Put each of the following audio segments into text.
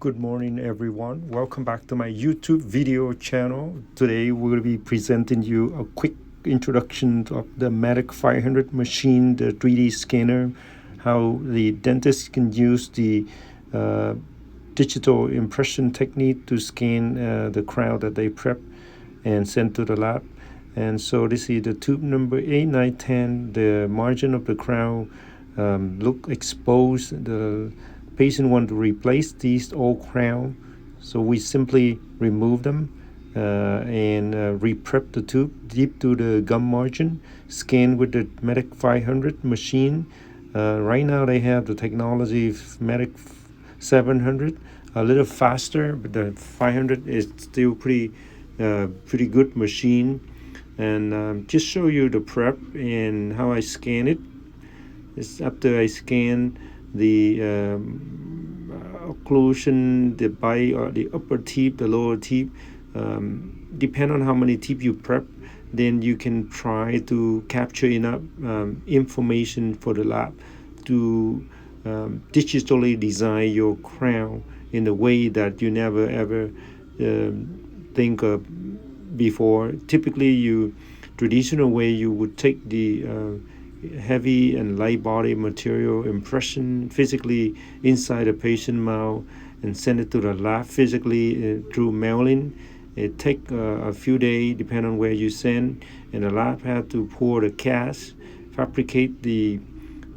Good morning, everyone. Welcome back to my YouTube video channel. Today, we'll be presenting you a quick introduction of the Medic 500 machine, the 3D scanner, how the dentist can use the digital impression technique to scan the crown that they prep and send to the lab. And so this is the tube number 8, 9, 10. The margin of the crown look exposed. The patient want to replace these old crown, so we simply remove them and re-prep the tube deep to the gum margin, scan with the Medic 500 machine. Right now they have the technology of Medic 700, a little faster, but the 500 is still pretty good machine. And just show you the prep and how I scan it. It's after I scan the occlusion, the bite, or the upper teeth, the lower teeth. Depend on how many teeth you prep, then you can try to capture enough information for the lab to digitally design your crown in a way that you never ever think of before. Typically, traditional way, you would take the heavy and light body material impression physically inside a patient mouth and send it to the lab physically through mailing. It take a few days depending on where you send, and the lab had to pour the cast, fabricate the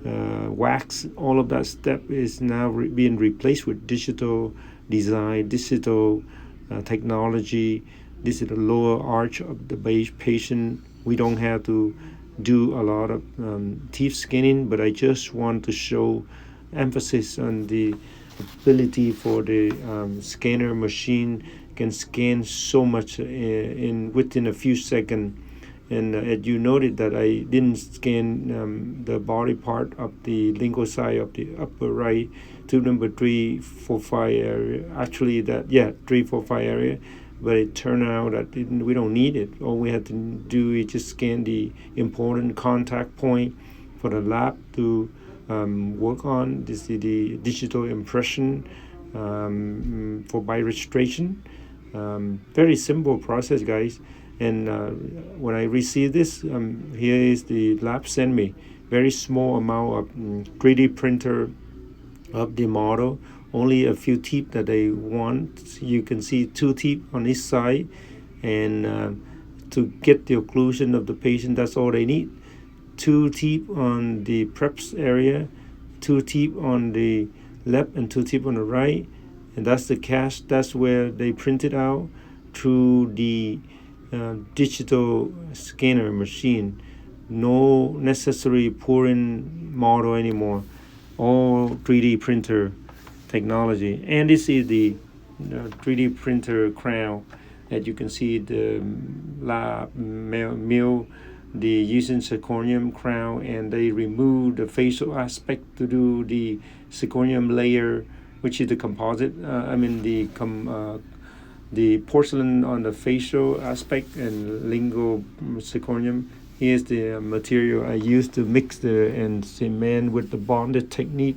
wax. All of that step is now being replaced with digital design, digital technology. This is the lower arch of the base patient. We don't have to do a lot of teeth scanning, but I just want to show emphasis on the ability for the scanner machine can scan so much within a few seconds. And as you noted that I didn't scan the body part of the lingual side of the upper right, tube number 3, 4, 5 area. Actually, 3, 4, 5 area. But it turned out that we don't need it. All we had to do is just scan the important contact point for the lab to work on. This is the digital impression for bite registration. Very simple process, guys. And when I received this, here is the lab sent me very small amount of 3D printer of the model. Only a few teeth that they want. You can see 2 teeth on each side, and to get the occlusion of the patient, that's all they need. 2 teeth on the preps area, 2 teeth on the left and 2 teeth on the right, and that's the cast. That's where they print it out through the digital scanner machine. No necessary pouring model anymore. All 3D printer technology. And this is the 3D printer crown. As you can see, the lab mill, the using zirconium crown, and they remove the facial aspect to do the zirconium layer, which is the composite. The porcelain on the facial aspect and lingual zirconium. Here's the material I used to mix and cement with the bonded technique,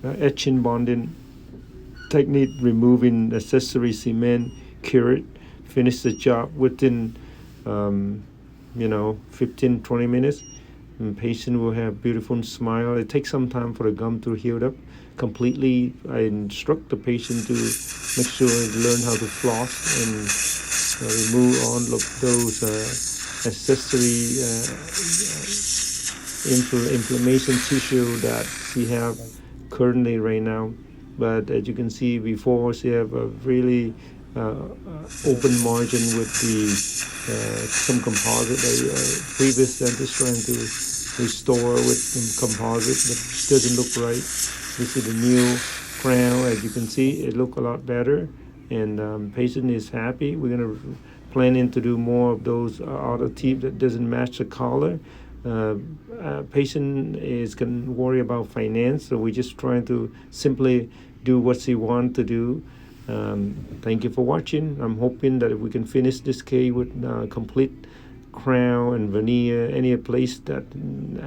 etching bonding technique, removing accessory cement, cure it, finish the job within 15-20 minutes, and patient will have beautiful smile. It takes some time for the gum to heal up completely. I instruct the patient to make sure they learn how to floss and remove all of those accessory inflammation tissue that she have currently right now. But as you can see before, she have a really open margin with the some composite. Previous dentist trying to restore with some composite, but doesn't look right. This is the new crown. As you can see, it look a lot better, and patient is happy. We're gonna planning to do more of those other teeth that doesn't match the color. Patient is can worry about finance, so we're just trying to simply do what she want to do. Thank you for watching. I'm hoping that if we can finish this case with complete crown and veneer, any place that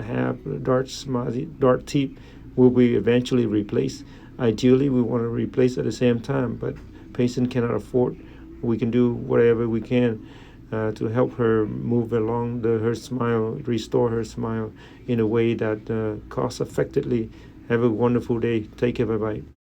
have dark teeth will be eventually replaced. Ideally, we want to replace at the same time, but patient cannot afford. We can do whatever we can to help her move along her smile, restore her smile in a way that cost effectively. Have a wonderful day. Take care. Bye bye.